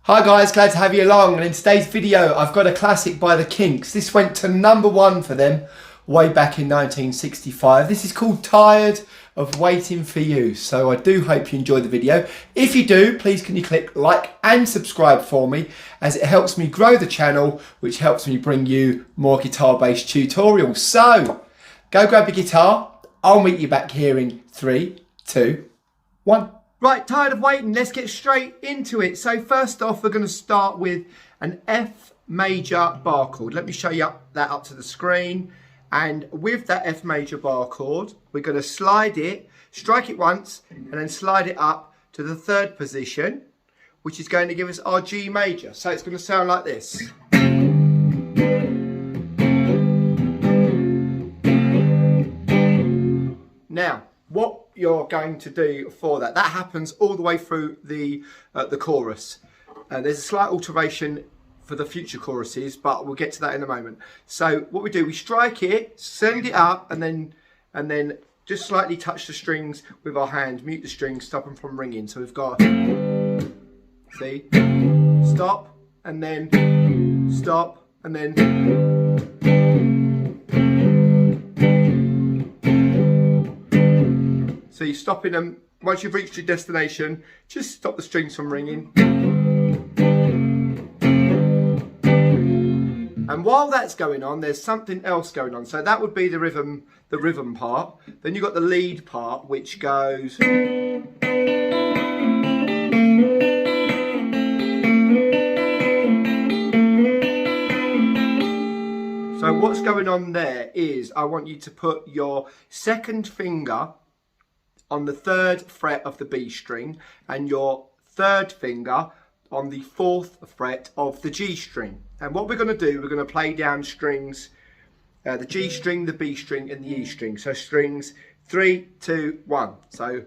Hi guys, glad to have you along, and in today's video I've got a classic by the Kinks. This went to #1 for them way back in 1965. This is called Tired of Waiting for You, so I do hope you enjoy the video. If you do, please can you click like and subscribe for me, as it helps me grow the channel, which helps me bring you more guitar based tutorials. So go grab your guitar, I'll meet you back here in 3, 2, 1. Right, tired of waiting, let's get straight into it. So first off, we're going to start with an F major bar chord. Let me show you that up to the screen. And with that F major bar chord, we're going to slide it, strike it once, and then slide it up to the 3rd position, which is going to give us our G major. So it's going to sound like this. Now, what you're going to do for that happens all the way through the chorus. There's a slight alteration for the future choruses, but we'll get to that in a moment. So what we do, we strike it, send it up, and then just slightly touch the strings with our hand, mute the strings, stop them from ringing. So we've got, see, stop, and then stop, and then so you're stopping them. Once you've reached your destination, just stop the strings from ringing. And while that's going on, there's something else going on. So that would be the rhythm part. Then you've got the lead part, which goes. So what's going on there is I want you to put your 2nd finger on the 3rd fret of the B string and your 3rd finger on the 4th fret of the G string. And what we're going to do, we're going to play down strings, the G string, the B string and the E string. So strings 3, 2, 1. So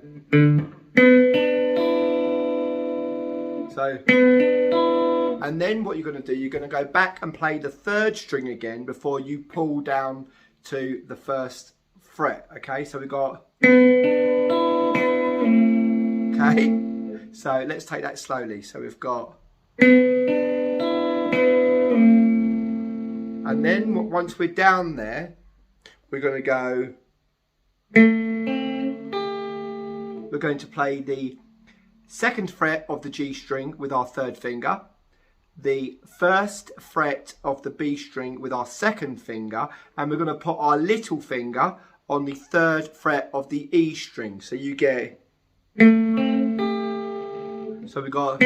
and then what you're going to do, you're going to go back and play the 3rd string again before you pull down to the 1st fret. Okay, so we've got. Okay, so let's take that slowly. So we've got, and then once we're down there, we're going to go, we're going to play the 2nd fret of the G string with our 3rd finger, the 1st fret of the B string with our 2nd finger, and we're going to put our little finger on the 3rd fret of the E string. So you get, so we got,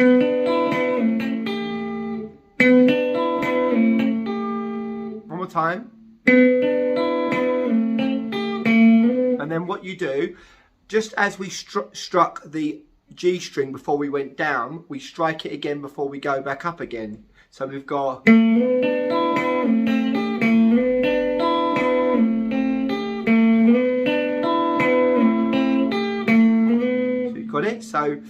one more time, and then what you do, just as we struck the G string before we went down, we strike it again before we go back up again. So we've got, so you've got it. So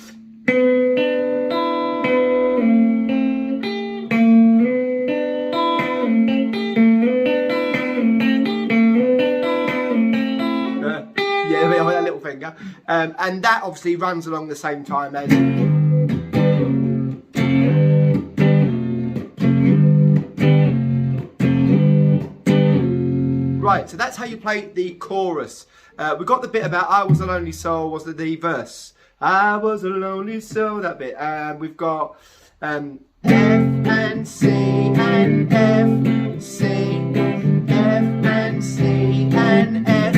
that little finger, and that obviously runs along the same time as. Right, so that's how you play the chorus. We got the bit about I was a lonely soul, was the verse. I was a lonely soul, that bit. We've got F and C and F, C, F and C and F.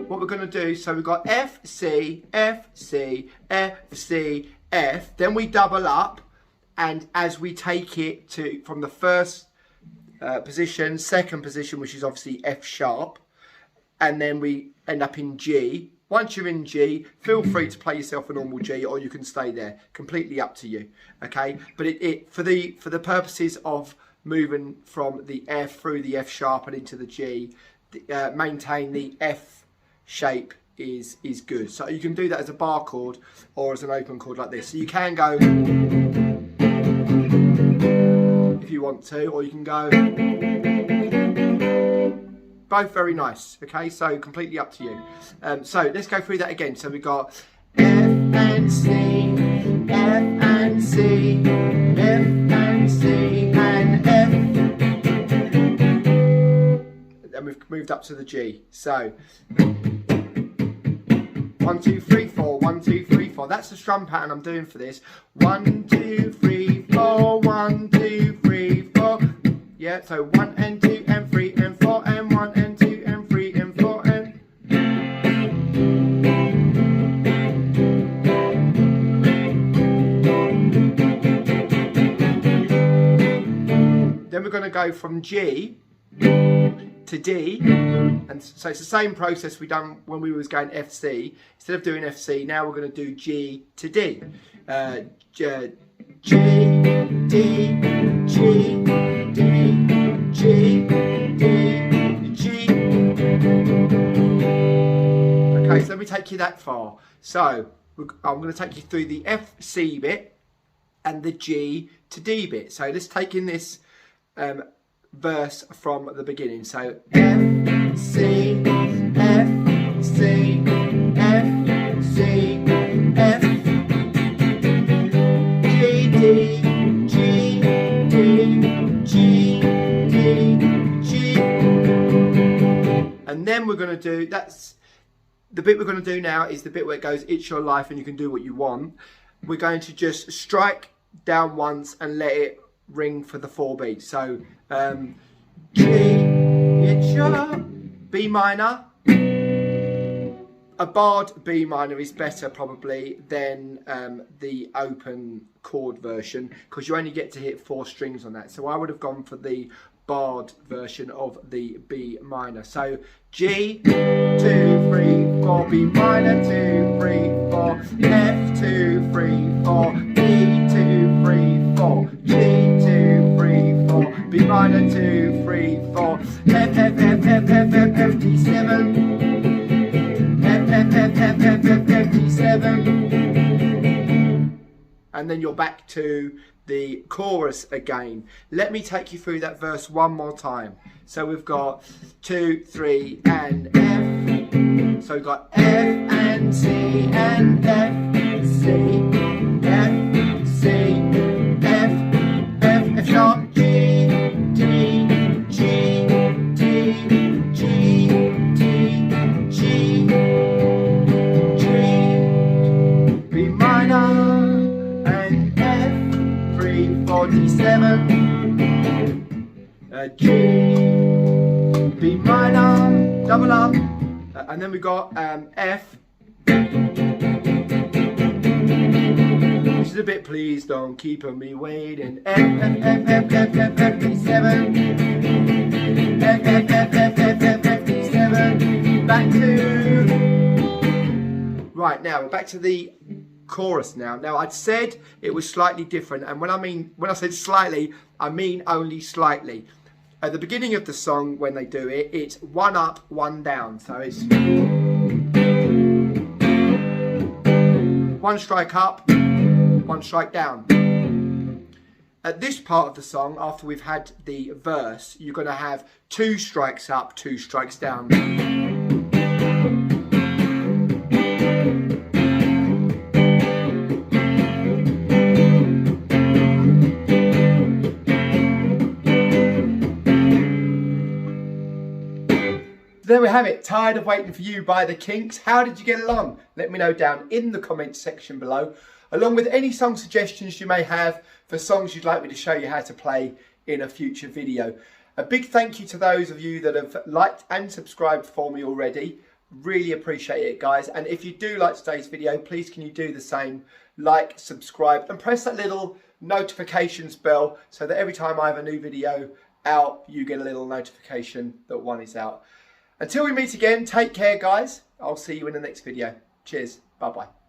What we're going to do, so we've got F, C, F, C, F, C, F. Then we double up, and as we take it to from the 1st position, 2nd position, which is obviously F sharp, and then we end up in G. Once you're in G, feel free to play yourself a normal G, or you can stay there. Completely up to you. Okay, but for the purposes of moving from the F through the F sharp and into the G, maintain the F shape is good. So you can do that as a bar chord or as an open chord like this. So you can go if you want to, or you can go. Both very nice. Okay, so completely up to you. So let's go through that again. So we've got F and C, F moved up to the G. So 1, 2, 3, 4, 1, 2, 3, 4. That's the strum pattern I'm doing for this. 1, 2, 3, 4, 1, 2, 3, 4. Yeah, so 1 and 2 and 3 and 4 and 1 and 2 and 3 and 4 and. Then we're going to go from G to D, and so it's the same process we done when we was going FC. Instead of doing FC, now we're going to do G to D. G, D, G, D, G, D, G. Okay, so let me take you that far. So I'm going to take you through the FC bit and the G to D bit. So let's take in this verse from the beginning. So F, C, F, C, F, C, F, G, D, G, D, G, D, G. And then we're going to do, that's the bit we're going to do now is the bit where it goes, it's your life and you can do what you want. We're going to just strike down once and let it ring for the 4 beats. So G, it's your B minor. A barred B minor is better probably than the open chord version, because you only get to hit 4 strings on that. So I would have gone for the barred version of the B minor. So G, 2, 3, 4, B minor, 2, 3, 4, F, 2, 3, 4, B, 2, 3, 4, G, 2, 3, 4, B minor, 2, 3, 4, F, F, F, F, F, F, F, D7, F, F, F, F, F, F, F, D7, and then you're back to the chorus again. Let me take you through that verse one more time. So we've got 2, 3 and F. So we've got F and C and F, C, F, C, F, F, F sharp, G, D, G, D, G, D, G, G, B minor and F, 3, 4, D7, G, B minor, double up, and then we got F, which is a bit, please don't keep on me waiting, F, F, F, F, F, F, F, D7, F, F, F, F, F, F, F, D7, back to, right, now we're back to the chorus now. Now I'd said it was slightly different, and when I said slightly, I mean only slightly. At the beginning of the song, when they do it, it's 1 up, 1 down. So it's 1 strike up, 1 strike down. At this part of the song, after we've had the verse, you're going to have 2 strikes up, 2 strikes down. There we have it, Tired of Waiting for You by the Kinks. How did you get along? Let me know down in the comments section below, along with any song suggestions you may have for songs you'd like me to show you how to play in a future video. A big thank you to those of you that have liked and subscribed for me already. Really appreciate it, guys. And if you do like today's video, please can you do the same? Like, subscribe, and press that little notifications bell so that every time I have a new video out, you get a little notification that one is out. Until we meet again, take care, guys. I'll see you in the next video. Cheers. Bye-bye.